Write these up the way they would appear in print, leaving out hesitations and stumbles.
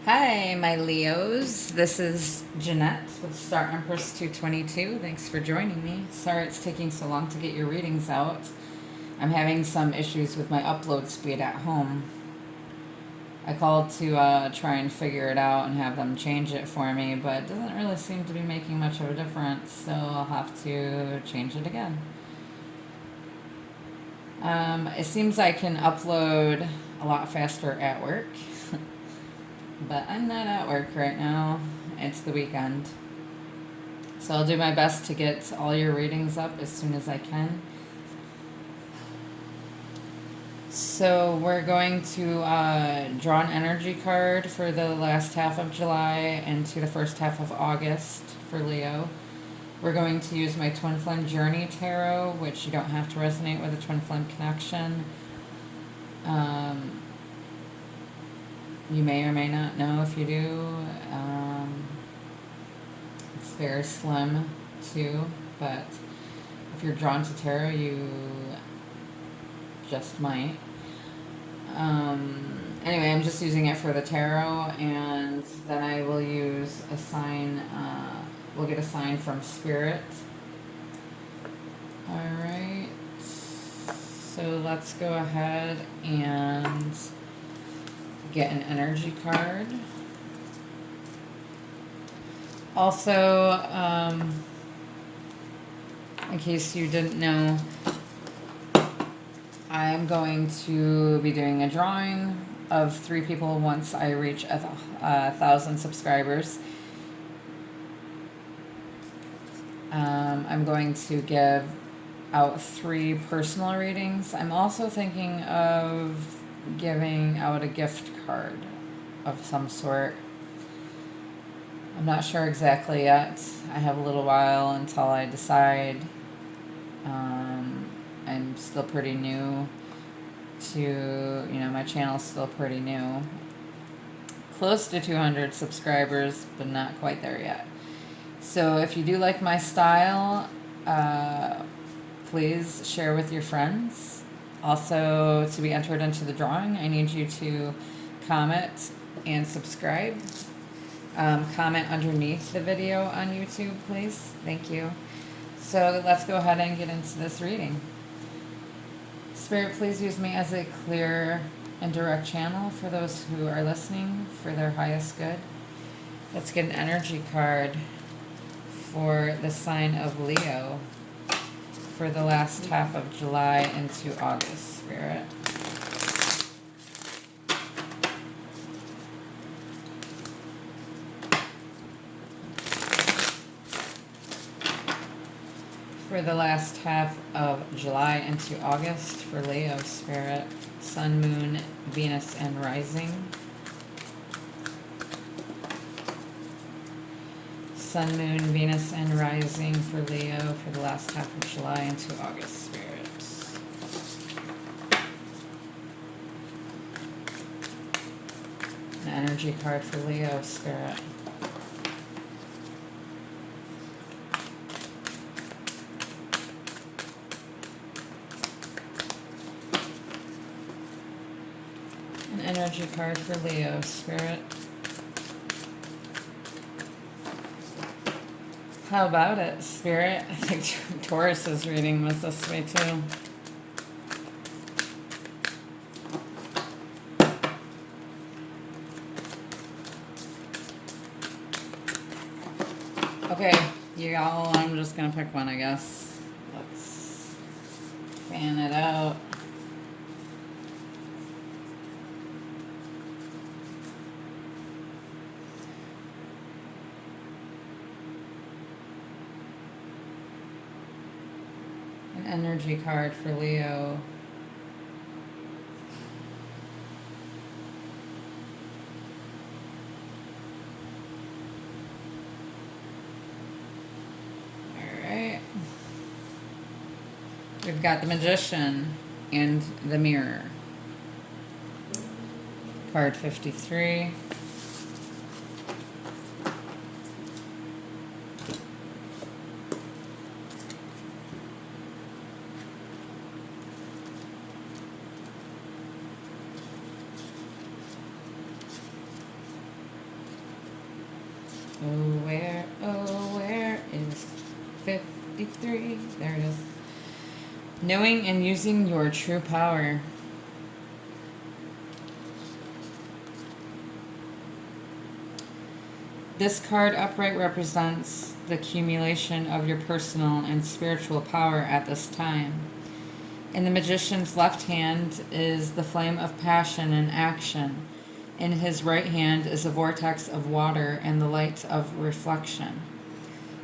Hi, my Leos. This is Jeanette with Star Empress 222. Thanks for joining me. Sorry it's taking so long to get your readings out. I'm having some issues with my upload speed at home. I called to try and figure it out and have them change it for me, but it doesn't really seem to be making much of a difference, so I'll have to change it again. It seems I can upload a lot faster at work. But I'm not at work right now. It's the weekend. So I'll do my best to get all your readings up as soon as I can. So we're going to draw an energy card for the last half of July and to the first half of August for Leo. We're going to use my Twin Flame Journey Tarot, which you don't have to resonate with a Twin Flame connection. You may or may not know if you do. It's very slim too, but if you're drawn to tarot, you just might. Anyway, I'm just using it for the tarot, and then I will use a sign. We'll get a sign from Spirit. Alright, so let's go ahead and get an energy card. Also, in case you didn't know, I'm going to be doing a drawing of 3 people once I reach 1,000 subscribers. I'm going to give out 3 personal readings. I'm also thinking of giving out a gift card of some sort. I'm not sure exactly yet. I have a little while until I decide. I'm still pretty new to, my channel's still pretty new. Close to 200 subscribers, but not quite there yet. So if you do like my style, please share with your friends. Also, to be entered into the drawing, I need you to comment and subscribe. Comment underneath the video on YouTube, please. Thank you. So let's go ahead and get into this reading. Spirit, please use me as a clear and direct channel for those who are listening for their highest good. Let's get an energy card for the sign of Leo for the last half of July into August, Spirit. For the last half of July into August for Leo, Spirit, Sun, Moon, Venus, and Rising. Sun, Moon, Venus, and Rising for Leo for the last half of July into August, Spirit. An energy card for Leo, Spirit. An energy card for Leo, Spirit. How about it, Spirit? I think Taurus's reading was this way too. Okay, y'all, I'm just gonna pick one, I guess. Let's fan it out. An energy card for Leo. Alright. We've got the Magician and the Mirror. Card 53. Where is 53? There it is. Knowing and using your true power. This card upright represents the accumulation of your personal and spiritual power at this time. In the magician's left hand is the flame of passion and action. In his right hand is a vortex of water and the light of reflection.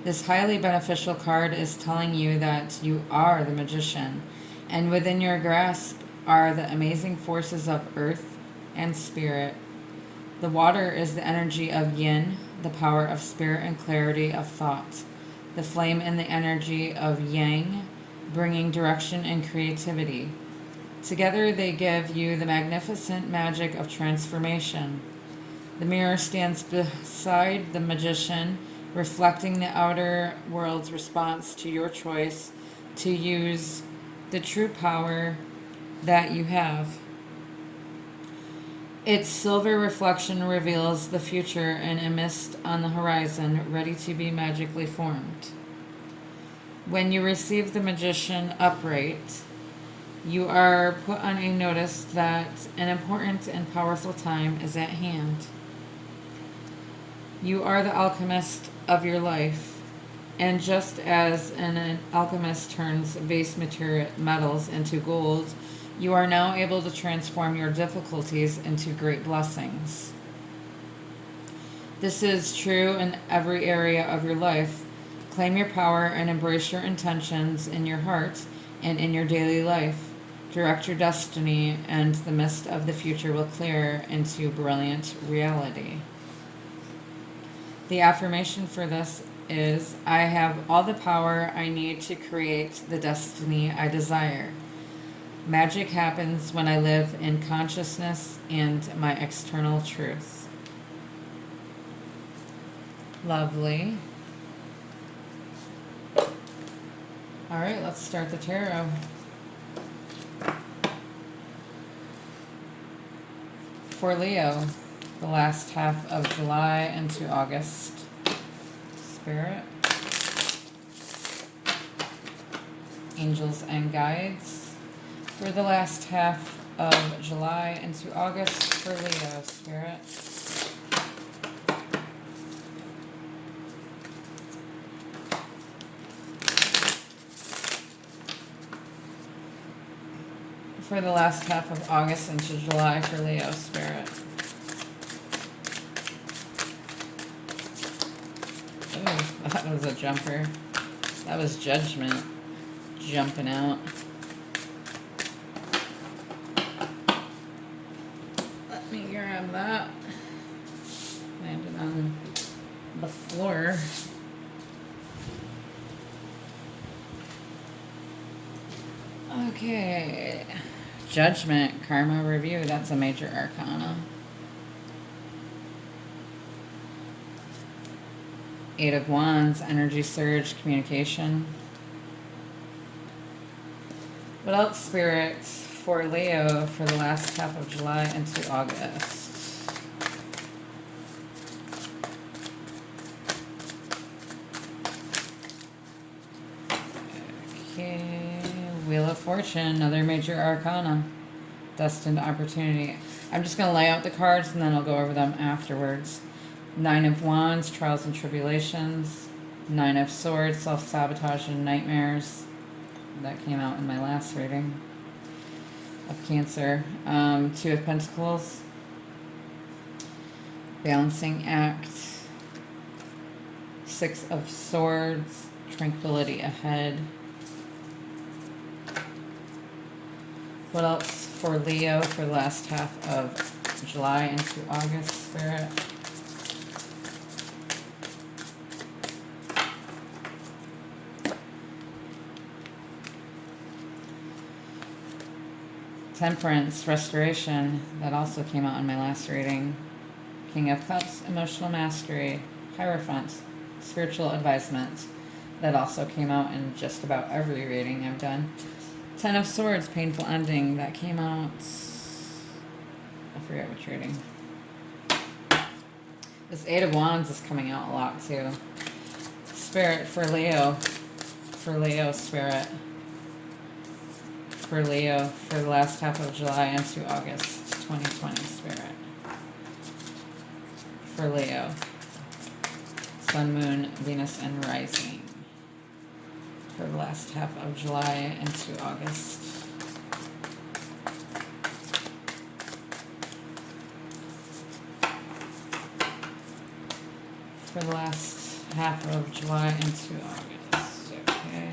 This highly beneficial card is telling you that you are the magician, and within your grasp are the amazing forces of earth and spirit. The water is the energy of yin, the power of spirit and clarity of thought. The flame and the energy of yang, bringing direction and creativity. Together they give you the magnificent magic of transformation. The mirror stands beside the magician, reflecting the outer world's response to your choice to use the true power that you have. Its silver reflection reveals the future in a mist on the horizon, ready to be magically formed. When you receive the magician upright, you are put on a notice that an important and powerful time is at hand. You are the alchemist of your life, and just as an alchemist turns base metals into gold, you are now able to transform your difficulties into great blessings. This is true in every area of your life. Claim your power and embrace your intentions in your heart and in your daily life. Direct your destiny, and the mist of the future will clear into brilliant reality. The affirmation for this is, I have all the power I need to create the destiny I desire. Magic happens when I live in consciousness and my external truth. Lovely. All right, let's start the tarot. For Leo, the last half of July into August. Spirit, angels and guides. For the last half of July into August for Leo, Spirit. For the last half of August into July for Leo, Spirit. Ooh, that was a jumper. That was Judgment jumping out. Let me grab that. Landed on the floor. Okay. Judgment, Karma Review. That's a major arcana. Eight of Wands, Energy Surge, Communication. What else, Spirit, for Leo for the last half of July into August? Okay. Wheel of Fortune, another major arcana. Destined Opportunity. I'm just going to lay out the cards and then I'll go over them afterwards. Nine of Wands, Trials and Tribulations. Nine of Swords, Self-Sabotage and Nightmares. That came out in my last reading of Cancer. Two of Pentacles. Balancing Act. Six of Swords, Tranquility Ahead. What else for Leo for the last half of July into August, Spirit? Temperance, Restoration, that also came out in my last reading. King of Cups, Emotional Mastery. Hierophant, Spiritual Advisement, that also came out in just about every reading I've done. Ten of Swords, Painful Ending, that came out, I forget which reading. This Eight of Wands is coming out a lot too. Spirit for Leo. For Leo, Spirit. For Leo, for the last half of July into August 2020, Spirit. For Leo. Sun, Moon, Venus, and Rising. For the last half of July into August. For the last half of July into August. Okay.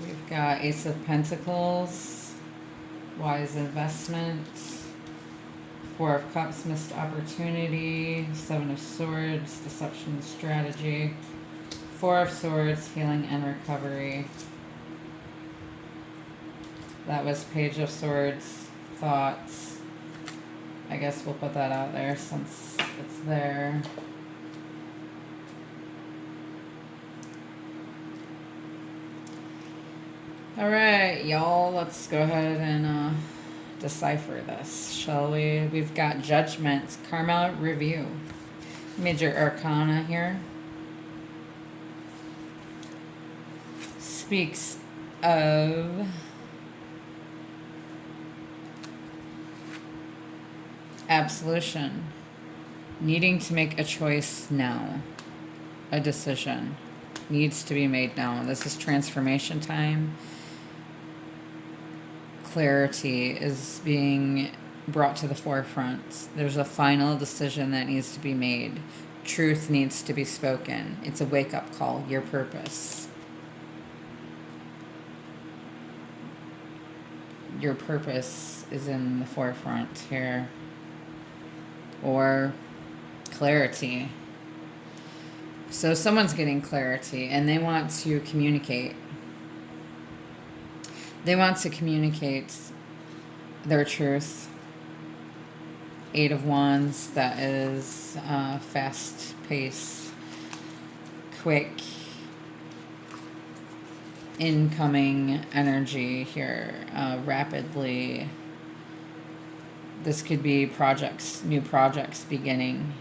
We've got Ace of Pentacles, wise investment, Four of Cups, missed opportunity, Seven of Swords, deception strategy, Four of Swords, healing and recovery. That was Page of Swords, thoughts. I guess we'll put that out there since it's there. Alright, y'all, let's go ahead and decipher this, shall we? We've got Judgment, Karma Review. Major Arcana here. Speaks of absolution. Needing to make a choice now. A decision needs to be made now. This is transformation time. Clarity is being brought to the forefront. There's a final decision that needs to be made. Truth needs to be spoken. It's a wake-up call. Your purpose. Your purpose is in the forefront here. Or clarity. So someone's getting clarity and they want to communicate. They want to communicate their truth. Eight of Wands, that is fast pace, quick, incoming energy here, rapidly. This could be projects, new projects beginning.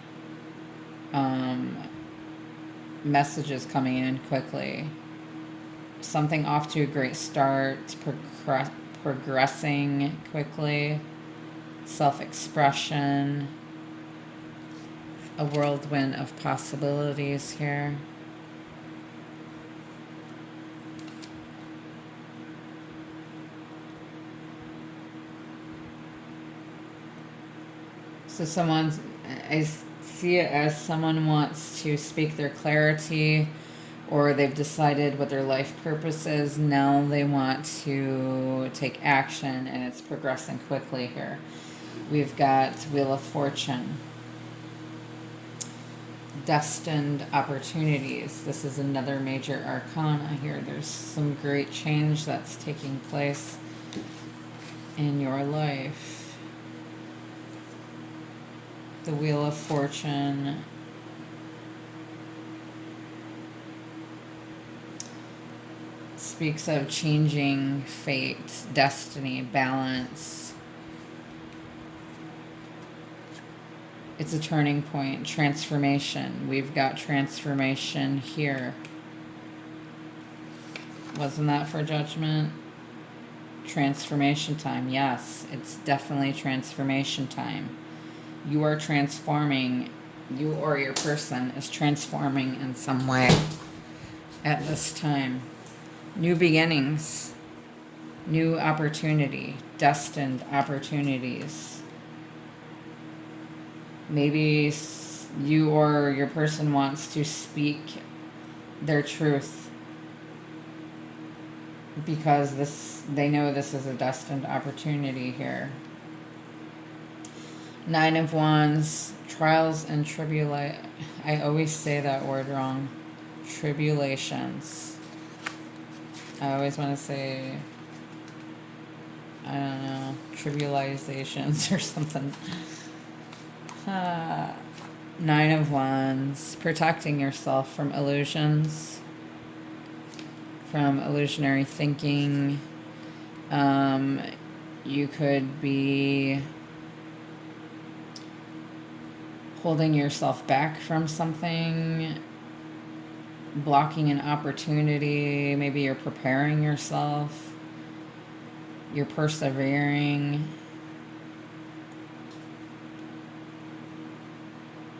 Messages coming in quickly. Something off to a great start, progressing quickly. Self-expression. A whirlwind of possibilities here. So I see it as someone wants to speak their clarity, or they've decided what their life purpose is. Now they want to take action, and it's progressing quickly here. We've got Wheel of Fortune. Destined opportunities. This is another major arcana here. There's some great change that's taking place in your life. The Wheel of Fortune speaks of changing fate, destiny, balance. It's a turning point, transformation. We've got transformation here. Wasn't that for Judgment? Transformation time. Yes, it's definitely transformation time. You are transforming. You or your person is transforming in some way at this time. New beginnings, new opportunity, destined opportunities. Maybe you or your person wants to speak their truth because they know this is a destined opportunity here. Nine of Wands, trials and tribulations. I always say that word wrong. Tribulations. I always want to say, I don't know, tribulations or something. Nine of Wands, protecting yourself from illusions, from illusionary thinking. You could be holding yourself back from something, blocking an opportunity. Maybe you're preparing yourself, you're persevering.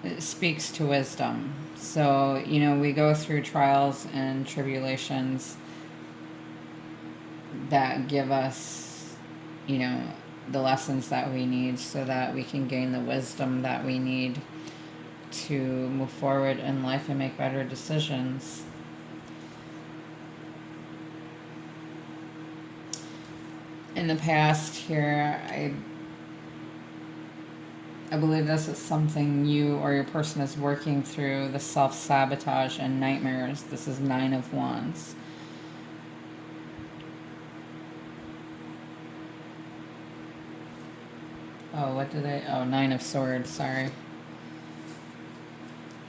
It speaks to wisdom. So, we go through trials and tribulations that give us, you know, the lessons that we need so that we can gain the wisdom that we need to move forward in life and make better decisions. In the past here, I believe this is something you or your person is working through, the self-sabotage and nightmares. This is 9 of Wands. Oh, what did I... Oh, 9 of Swords, sorry.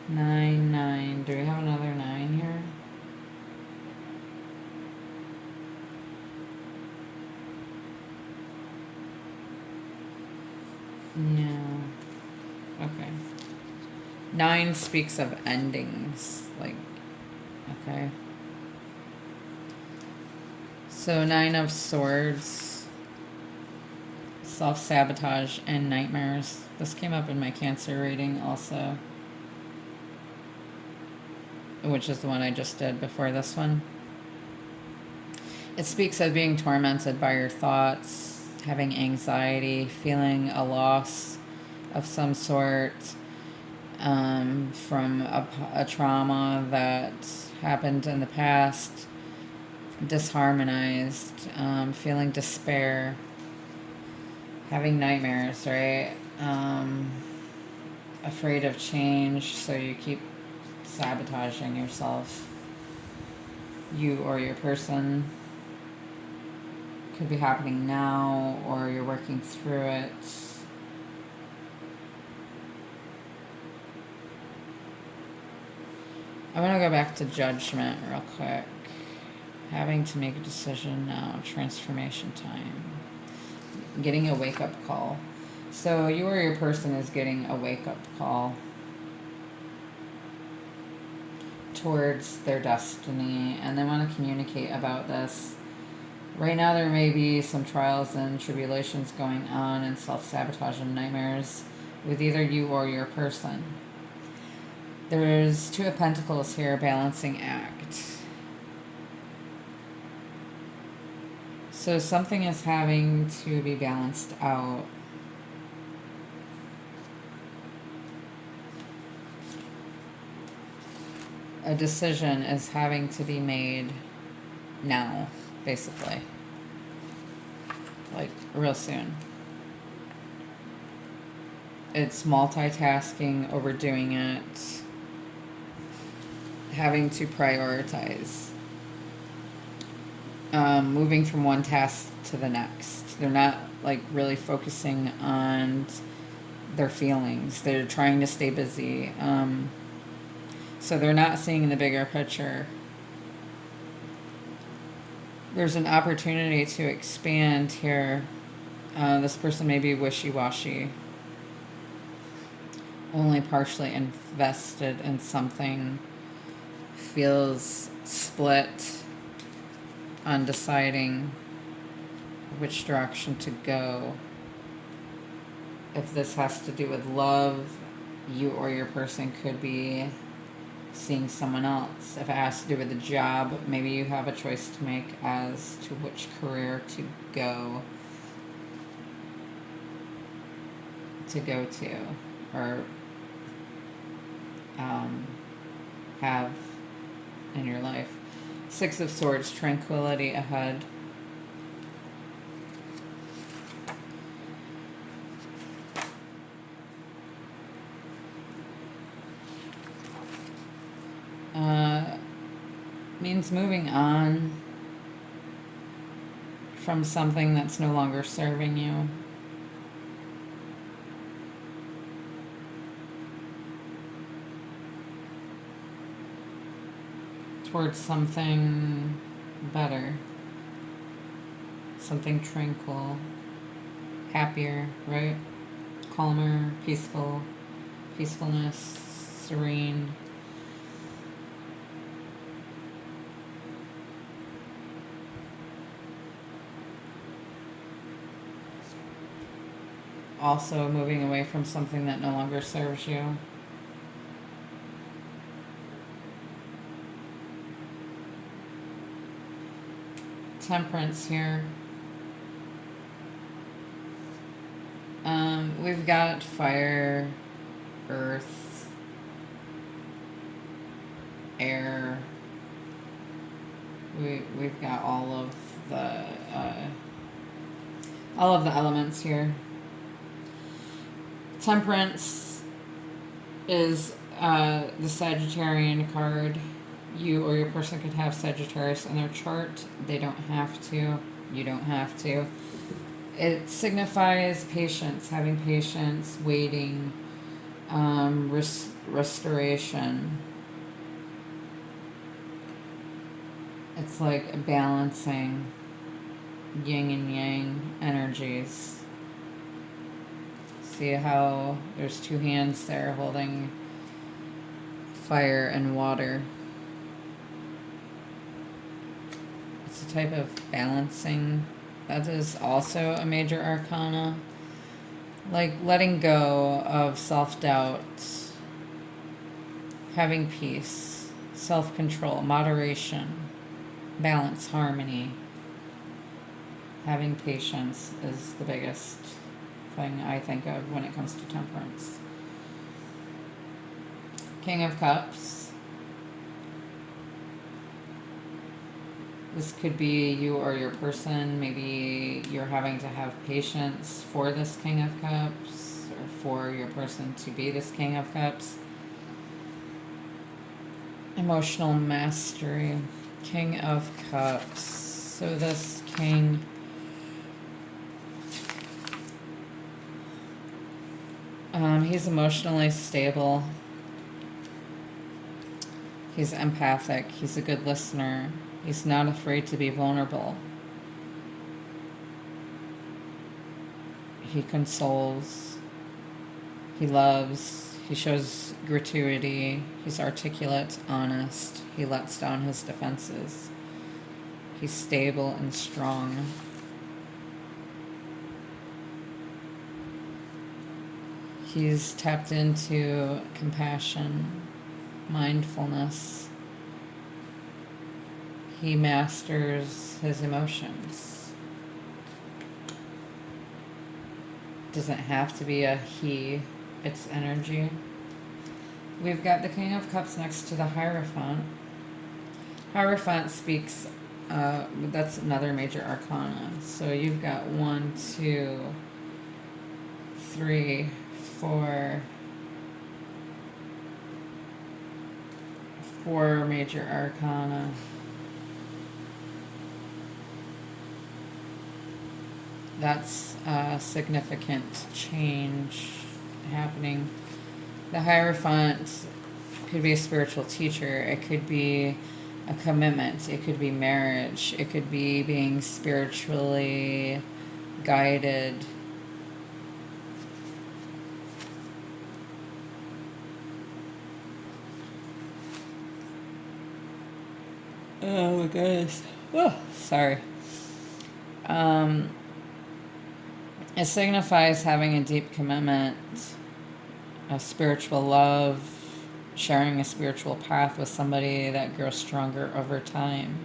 9, 9. Do we have another 9 here? No. Okay. 9 speaks of endings. Like, okay. So 9 of Swords, self-sabotage and nightmares. This came up in my Cancer reading also, which is the one I just did before this one. It speaks of being tormented by your thoughts, having anxiety, feeling a loss of some sort, from a trauma that happened in the past, disharmonized, feeling despair, having nightmares, right? Afraid of change, so you keep sabotaging yourself. You or your person. Could be happening now, or you're working through it. I want to go back to Judgment real quick. Having to make a decision now. Transformation time. Getting a wake-up call. So you or your person is getting a wake-up call towards their destiny, and they want to communicate about this. Right now there may be some trials and tribulations going on and self-sabotage and nightmares with either you or your person. There's 2 of Pentacles here, balancing act. So something is having to be balanced out. A decision is having to be made now, basically. Like, real soon. It's multitasking, overdoing it, having to prioritize. Moving from one task to the next. They're not, like, really focusing on their feelings. They're trying to stay busy. So they're not seeing the bigger picture. There's an opportunity to expand here. This person may be wishy-washy. Only partially invested in something. Feels split on deciding which direction to go. If this has to do with love, you or your person could be seeing someone else. If it has to do with a job, maybe you have a choice to make as to which career to go to, or have in your life. 6 of Swords, tranquility ahead. Means moving on from something that's no longer serving you. Towards something better. Something tranquil. happier, right? Calmer, peacefulness, serene. Also moving away from something that no longer serves you. Temperance here. We've got fire, earth, air. We've got all of the elements here. Temperance is the Sagittarian card. You or your person could have Sagittarius in their chart. They don't have to. You don't have to. It signifies patience, having patience, waiting, restoration. It's like balancing yin and yang energies. See how there's two hands there holding fire and water. It's a type of balancing. That is also a major arcana. Like letting go of self-doubt, having peace, self-control, moderation, balance, harmony. Having patience is the biggest thing I think of when it comes to temperance. King of Cups. This could be you or your person. Maybe you're having to have patience for this King of Cups, or for your person to be this King of Cups. Emotional mastery. King of Cups. So this king, he's emotionally stable. He's empathic. He's a good listener. He's not afraid to be vulnerable. He consoles. He loves. He shows gratuity. He's articulate, honest. He lets down his defenses. He's stable and strong. He's tapped into compassion, mindfulness. He masters his emotions. Doesn't have to be a he, it's energy. We've got the King of Cups next to the Hierophant. Hierophant speaks, that's another major arcana. So you've got 1, 2, 3, 4 major arcana. That's a significant change happening. The Hierophant could be a spiritual teacher. It could be a commitment. It could be marriage. It could be being spiritually guided. Oh my goodness. Oh, sorry. It signifies having a deep commitment, a spiritual love, sharing a spiritual path with somebody that grows stronger over time.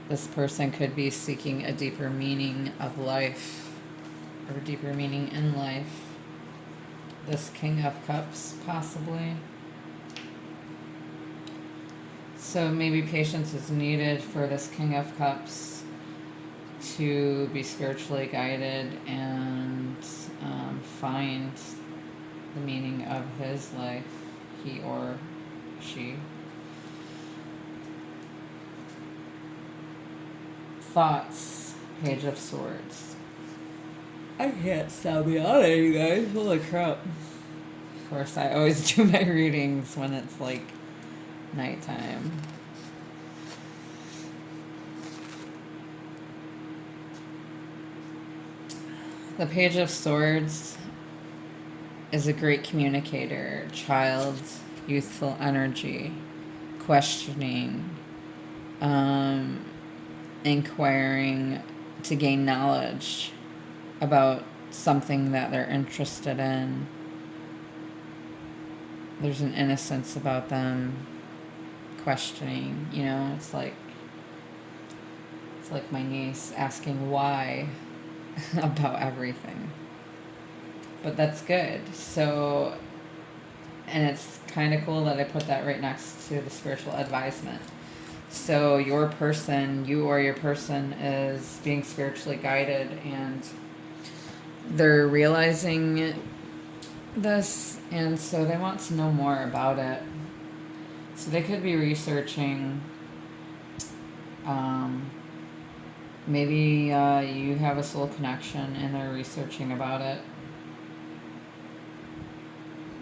This person could be seeking a deeper meaning of life, or a deeper meaning in life. This King of Cups, possibly. So maybe patience is needed for this King of Cups to be spiritually guided and find the meaning of his life, he or she. Thoughts, Page of Swords. I can't stop yawning, you guys. Holy crap. Of course, I always do my readings when it's like nighttime. The Page of Swords is a great communicator, child, youthful energy, questioning, um, inquiring to gain knowledge about something that they're interested in. There's an innocence about them questioning, it's like my niece asking why about everything. But that's good. So, and it's kind of cool that I put that right next to the spiritual advisement. So your person, you or your person, is being spiritually guided, and they're realizing this, and so they want to know more about it. So they could be researching. Maybe you have a soul connection and they're researching about it.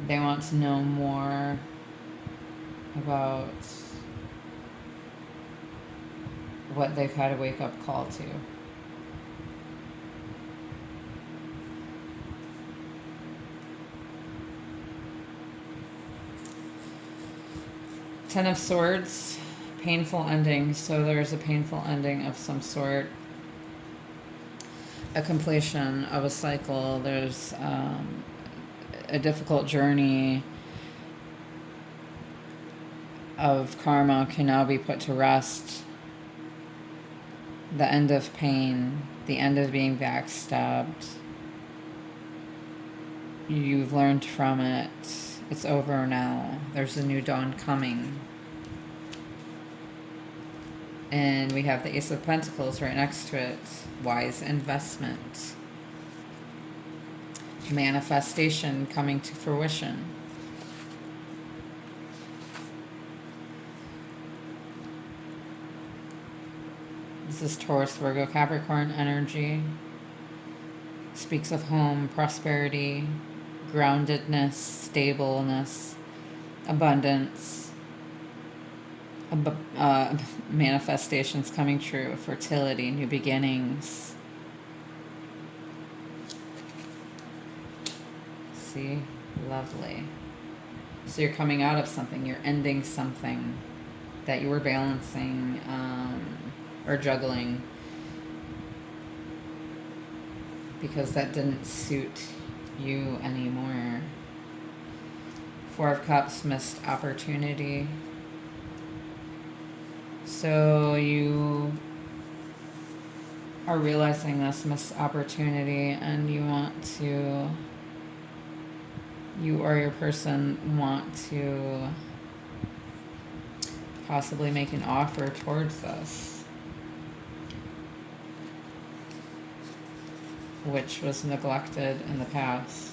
They want to know more about what they've had a wake-up call to. Ten of Swords, painful ending. So there's a painful ending of some sort. A completion of a cycle. There's a difficult journey of karma can now be put to rest. The end of pain, the end of being backstabbed. You've learned from it. It's over now. There's a new dawn coming. And we have the Ace of Pentacles right next to it. Wise investment. Manifestation coming to fruition. This is Taurus, Virgo, Capricorn energy. Speaks of home, prosperity, groundedness, stableness, abundance, manifestations coming true, fertility, new beginnings. See? Lovely. So you're coming out of something, you're ending something that you were balancing or juggling because that didn't suit you anymore. Four of Cups, missed opportunity. So you are realizing this missed opportunity and you or your person want to possibly make an offer towards this, which was neglected in the past.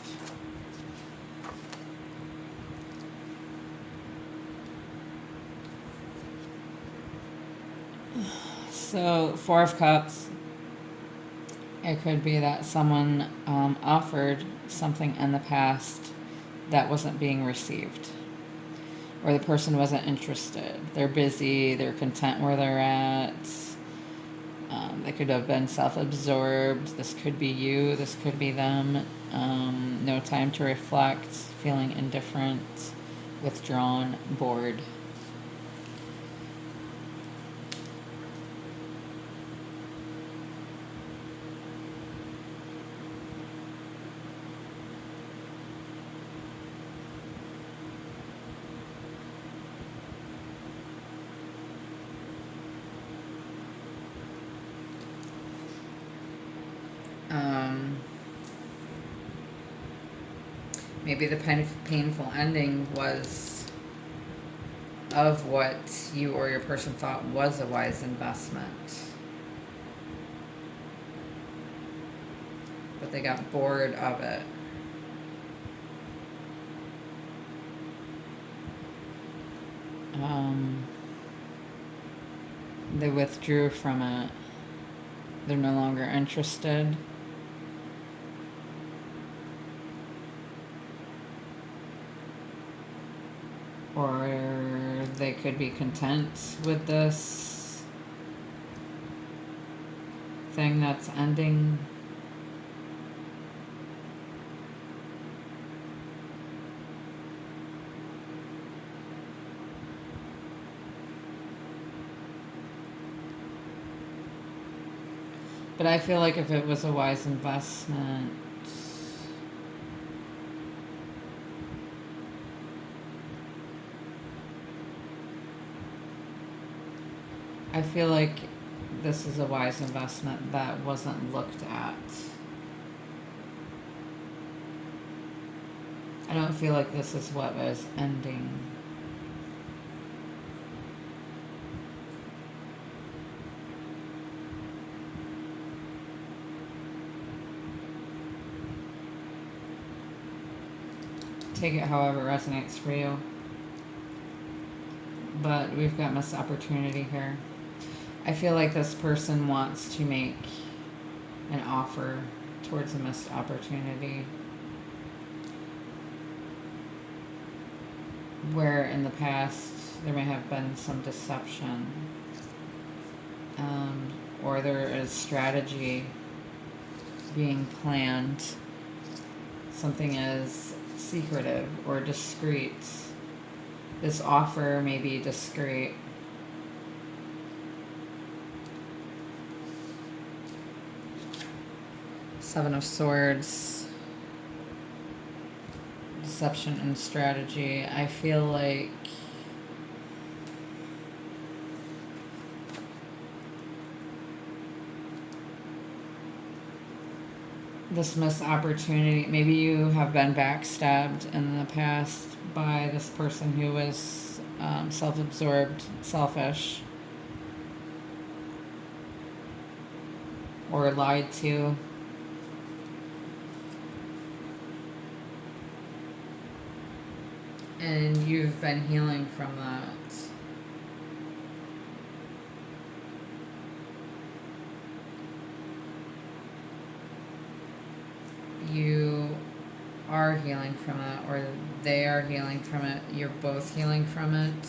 So, Four of Cups, it could be that someone offered something in the past that wasn't being received, or the person wasn't interested. They're busy, they're content where they're at. They could have been self-absorbed. This could be you, this could be them. No time to reflect, feeling indifferent, withdrawn, bored. Maybe the painful ending was of what you or your person thought was a wise investment. But they got bored of it. They withdrew from it. They're no longer interested. Or they could be content with this thing that's ending. But I feel like if it was a wise investment, I feel like this is a wise investment that wasn't looked at. I don't feel like this is what was ending. Take it however it resonates for you. But we've got missed opportunity here. I feel like this person wants to make an offer towards a missed opportunity. Where in the past there may have been some deception. Or there is strategy being planned. Something is secretive or discreet. This offer may be discreet. Seven of Swords. Deception and strategy. I feel like this missed opportunity, maybe you have been backstabbed in the past by this person who was self-absorbed, selfish, or lied to. And you've been healing from that. You are healing from it, or they are healing from it. You're both healing from it.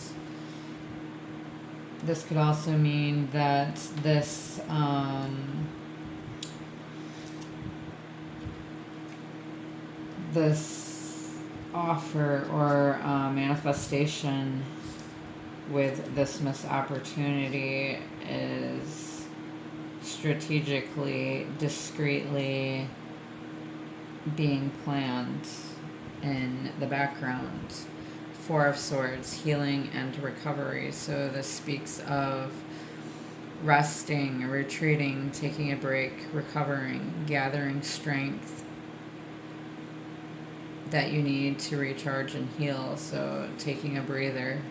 This could also mean that this this offer or manifestation with this missed opportunity is strategically, discreetly being planned in the background. Four of Swords, healing and recovery. So this speaks of resting, retreating, taking a break, recovering, gathering strength that you need to recharge and heal. So taking a breather,